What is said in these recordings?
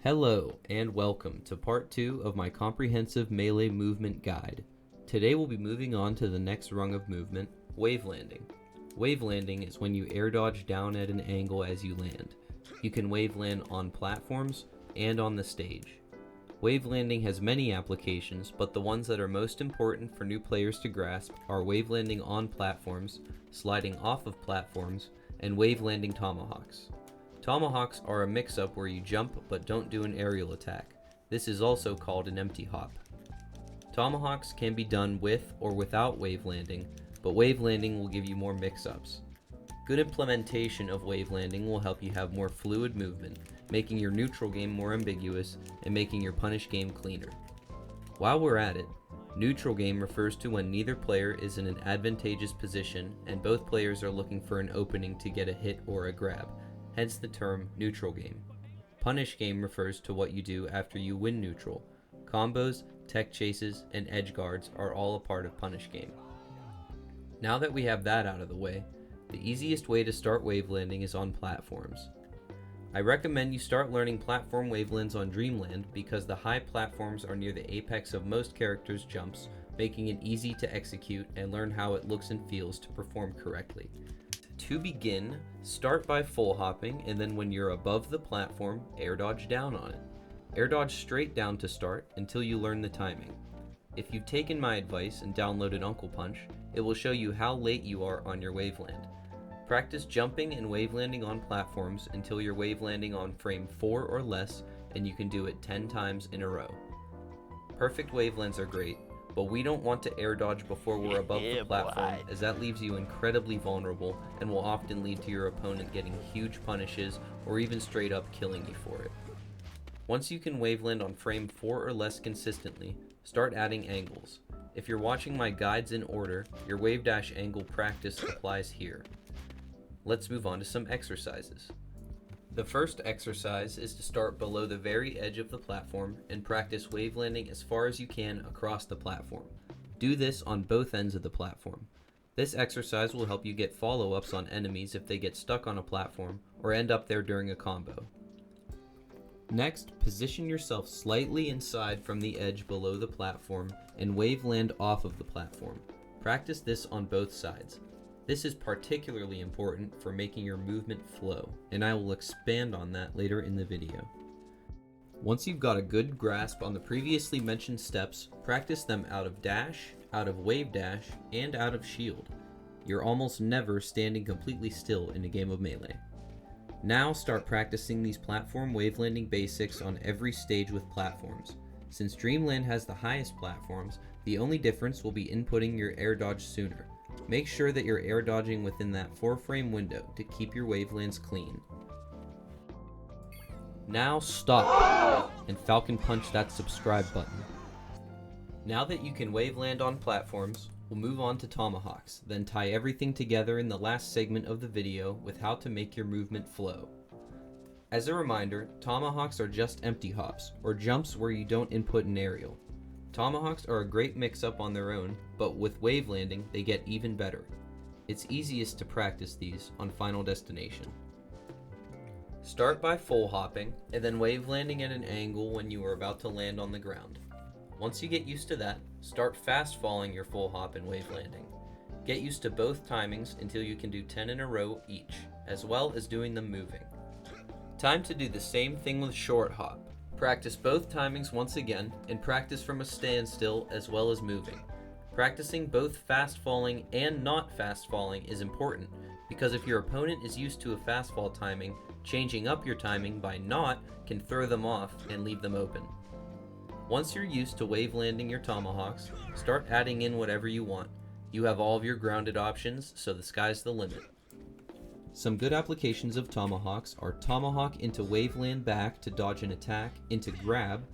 Hello and welcome to part 2 of my comprehensive melee movement guide. Today we'll be moving on to the next rung of movement, wavelanding. Wavelanding is when you air dodge down at an angle as you land. You can waveland on platforms and on the stage. Wavelanding has many applications, but the ones that are most important for new players to grasp are wavelanding on platforms, sliding off of platforms, and wavelanding tomahawks. Tomahawks are a mix-up where you jump but don't do an aerial attack. This is also called an empty hop. Tomahawks can be done with or without wavelanding, but wavelanding will give you more mix-ups. Good implementation of wavelanding will help you have more fluid movement, making your neutral game more ambiguous and making your punish game cleaner. While we're at it, neutral game refers to when neither player is in an advantageous position and both players are looking for an opening to get a hit or a grab, hence the term neutral game. Punish game refers to what you do after you win neutral. Combos, tech chases, and edge guards are all a part of punish game. Now that we have that out of the way, the easiest way to start wavelanding is on platforms. I recommend you start learning platform wavelands on Dreamland because the high platforms are near the apex of most characters' jumps, making it easy to execute and learn how it looks and feels to perform correctly. To begin, start by full hopping, and then when you're above the platform, air dodge down on it. Air dodge straight down to start until you learn the timing. If you've taken my advice and downloaded Uncle Punch, it will show you how late you are on your waveland. Practice jumping and wavelanding on platforms until you're wavelanding on frame 4 or less, and you can do it 10 times in a row. Perfect wavelands are great, but we don't want to air dodge before we're above the platform, as that leaves you incredibly vulnerable and will often lead to your opponent getting huge punishes or even straight up killing you for it. Once you can waveland on frame 4 or less consistently, start adding angles. If you're watching my guides in order, your wave dash angle practice applies here. Let's move on to some exercises. The first exercise is to start below the very edge of the platform and practice wavelanding as far as you can across the platform. Do this on both ends of the platform. This exercise will help you get follow-ups on enemies if they get stuck on a platform or end up there during a combo. Next, position yourself slightly inside from the edge below the platform and waveland off of the platform. Practice this on both sides. This is particularly important for making your movement flow, and I will expand on that later in the video. Once you've got a good grasp on the previously mentioned steps, practice them out of dash, out of wave dash, and out of shield. You're almost never standing completely still in a game of melee. Now start practicing these platform wavelanding basics on every stage with platforms. Since Dreamland has the highest platforms, the only difference will be inputting your air dodge sooner. Make sure that you're air dodging within that 4-frame window to keep your wavelands clean. Now stop and Falcon Punch that subscribe button. Now that you can waveland on platforms, we'll move on to tomahawks, then tie everything together in the last segment of the video with how to make your movement flow. As a reminder, tomahawks are just empty hops, or jumps where you don't input an aerial. Tomahawks are a great mix-up on their own, but with wavelanding, they get even better. It's easiest to practice these on Final Destination. Start by full hopping, and then wavelanding at an angle when you are about to land on the ground. Once you get used to that, start fast falling your full hop and wavelanding. Get used to both timings until you can do 10 in a row each, as well as doing them moving. Time to do the same thing with short hop. Practice both timings once again, and practice from a standstill as well as moving. Practicing both fast falling and not fast falling is important, because if your opponent is used to a fast fall timing, changing up your timing by not can throw them off and leave them open. Once you're used to wavelanding your tomahawks, start adding in whatever you want. You have all of your grounded options, so the sky's the limit. Some good applications of tomahawks are tomahawk into waveland back to dodge an attack, into grab,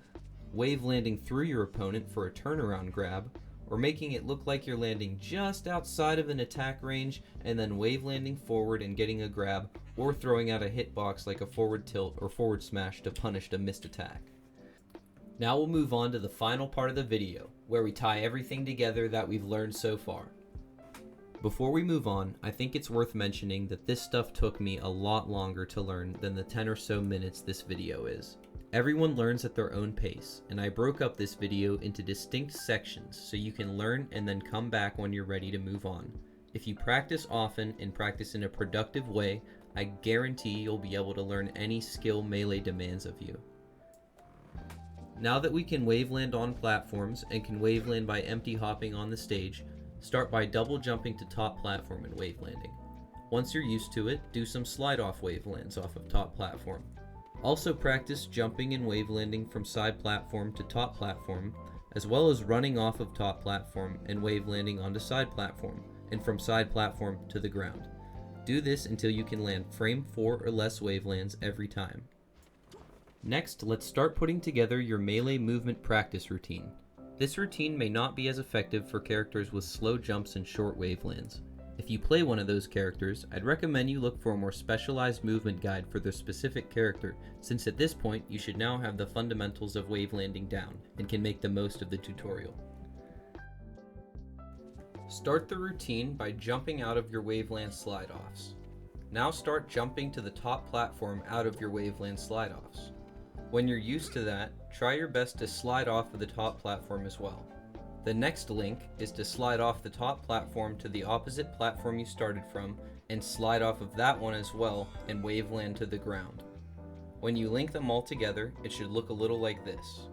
wavelanding through your opponent for a turnaround grab, or making it look like you're landing just outside of an attack range and then wavelanding forward and getting a grab, or throwing out a hitbox like a forward tilt or forward smash to punish a missed attack. Now we'll move on to the final part of the video, where we tie everything together that we've learned so far. Before we move on, I think it's worth mentioning that this stuff took me a lot longer to learn than the 10 or so minutes this video is. Everyone learns at their own pace, and I broke up this video into distinct sections so you can learn and then come back when you're ready to move on. If you practice often and practice in a productive way, I guarantee you'll be able to learn any skill Melee demands of you. Now that we can waveland on platforms and can waveland by empty hopping on the stage, start by double jumping to top platform in wavelanding. Once you're used to it, do some slide off wavelands off of top platform. Also practice jumping and wavelanding from side platform to top platform, as well as running off of top platform and wavelanding onto side platform, and from side platform to the ground. Do this until you can land frame 4 or less wavelands every time. Next, let's start putting together your Melee movement practice routine. This routine may not be as effective for characters with slow jumps and short wavelands. If you play one of those characters, I'd recommend you look for a more specialized movement guide for their specific character, since at this point you should now have the fundamentals of wavelanding down and can make the most of the tutorial. Start the routine by jumping out of your waveland slide-offs. Now start jumping to the top platform out of your waveland slide-offs. When you're used to that, try your best to slide off of the top platform as well. The next link is to slide off the top platform to the opposite platform you started from and slide off of that one as well and waveland to the ground. When you link them all together, it should look a little like this.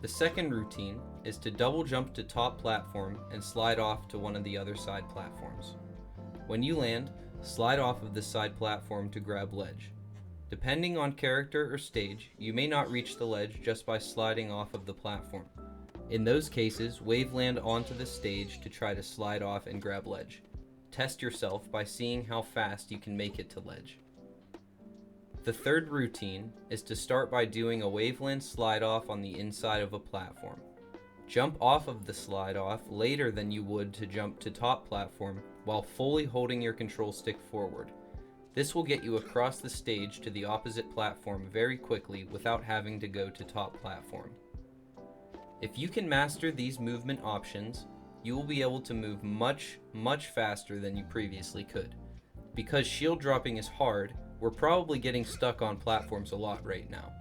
The second routine is to double jump to top platform and slide off to one of the other side platforms. When you land, slide off of the side platform to grab ledge. Depending on character or stage, you may not reach the ledge just by sliding off of the platform. In those cases, waveland onto the stage to try to slide off and grab ledge. Test yourself by seeing how fast you can make it to ledge. The third routine is to start by doing a waveland slide off on the inside of a platform. Jump off of the slide off later than you would to jump to top platform while fully holding your control stick forward. This will get you across the stage to the opposite platform very quickly without having to go to top platform. If you can master these movement options, you will be able to move much faster than you previously could. Because shield dropping is hard, we're probably getting stuck on platforms a lot right now.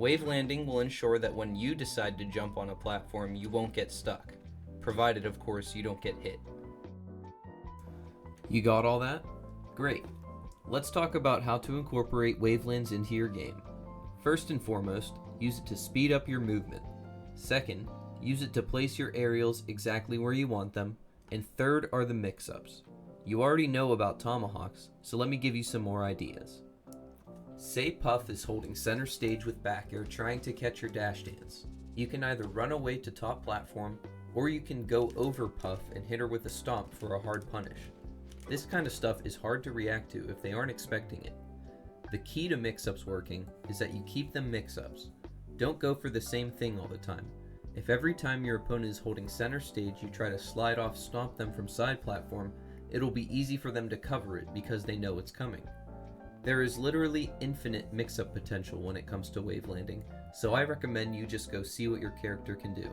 Wavelanding will ensure that when you decide to jump on a platform, you won't get stuck, provided of course you don't get hit. You got all that? Great. Let's talk about how to incorporate wavelands into your game. First and foremost, use it to speed up your movement. Second, use it to place your aerials exactly where you want them. And third are the mix-ups. You already know about Tomahawks, so let me give you some more ideas. Say Puff is holding center stage with back air trying to catch your dash dance. You can either run away to top platform, or you can go over Puff and hit her with a stomp for a hard punish. This kind of stuff is hard to react to if they aren't expecting it. The key to mix-ups working is that you keep them mix-ups. Don't go for the same thing all the time. If every time your opponent is holding center stage you try to slide off stomp them from side platform, it'll be easy for them to cover it because they know it's coming. There is literally infinite mix-up potential when it comes to wavelanding, so I recommend you just go see what your character can do.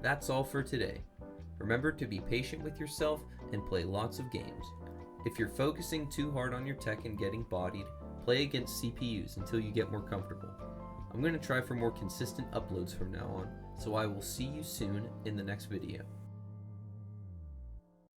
That's all for today. Remember to be patient with yourself and play lots of games. If you're focusing too hard on your tech and getting bodied, play against CPUs until you get more comfortable. I'm going to try for more consistent uploads from now on, so I will see you soon in the next video.